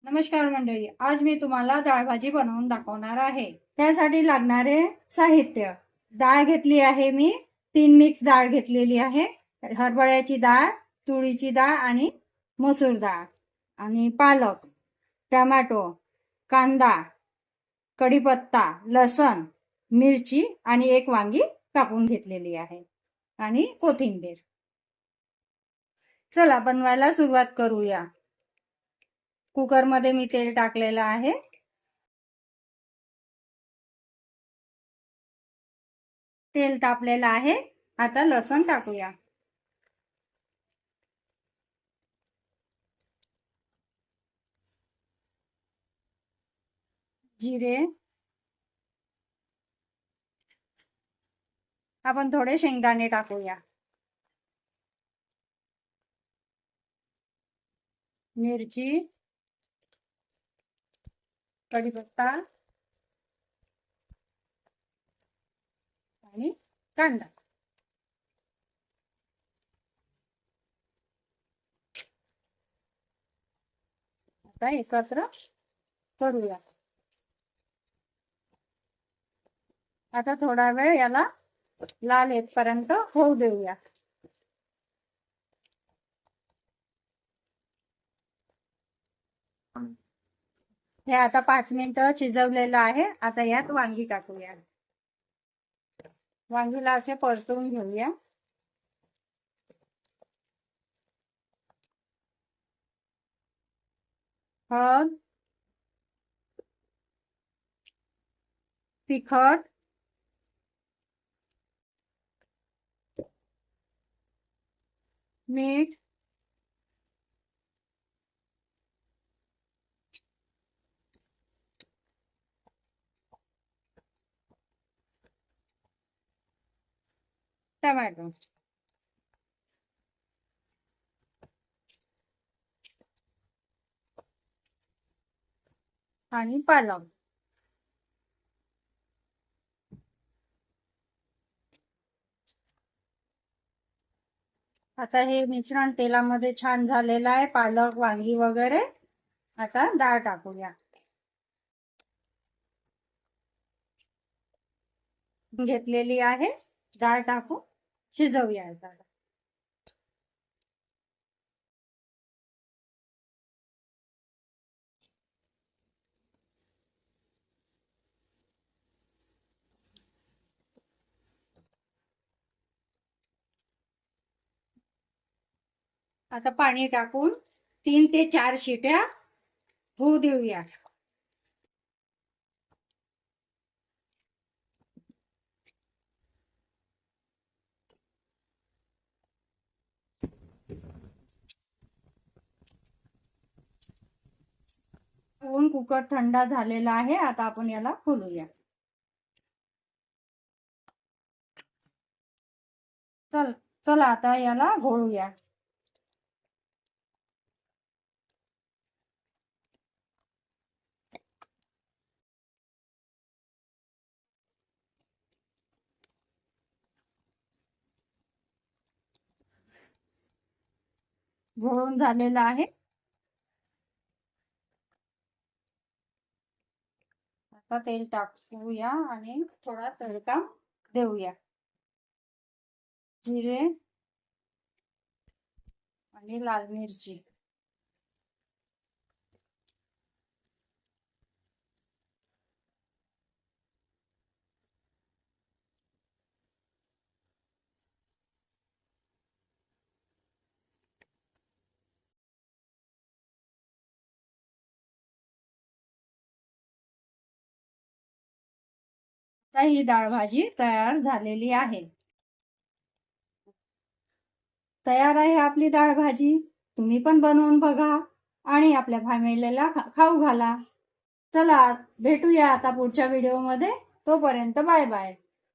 नमस्कार मंडळी, आज मी तुम्हाला डाळ भाजी बनवून दाखवणार आहे। त्यासाठी लागणारे साहित्य: डाळ घेतली आहे मी 3 मिक्स डाळ घेतलेली आहे। हरभऱ्याची डाळ, तुरीची डाळ आणि मसूर डाळ आणि पालक, टोमॅटो, कांदा, कढीपत्ता, लसण, मिरची आणि एक वांगी कापून घेतलेली आहे आणि कोथिंबीर। चला बनवायला सुरुवात करूया। कुकर मध्ये मी तेल टाकलेलं आहे। तेल तापलेलं आहे। आता लसण टाकूया। जिरे, आपण थोडे शेंगदाणे टाकूया। मिरची, कढीपत्ता आणि कांदा। आता एकत्र करूया। आता थोडा वेळ याला लाल येईपर्यंत होऊ देऊया। हे आता 5 मिनिटं शिजवलेलं आहे। आता यात वांगी टाकूया। वांगीला असे परतून घेऊया। हळद, तिखट, मीठ, टोमॅटो आणि पालक। आता हे मिश्रण तेलामध्ये छान झालेलं आहे, पालक, वांगी वगैरे। आता डाळ टाकूया। घेतलेली आहे, डाळ टाकू शिजवूया। आता पाणी टाकून 3 ते 4 शिट्या होऊ देऊया। कुकर थंड झालेला आहे। आता आपण याला खोलूया। चला आता याला घोळूया। घोळून झालेला आहे। आता तेल टाकूया आणि थोडा तडका देऊया। जिरे आणि लाल मिरची, आता ही डाळ भाजी तयार झालेली आहे। तयार आहे आपली डाळ भाजी। तुम्ही पण बनवून बघा आणि आपल्या फॅमिलीला खाऊ घाला। चला भेटूया आता पुढच्या व्हिडिओ मध्ये। तोपर्यंत बाय बाय।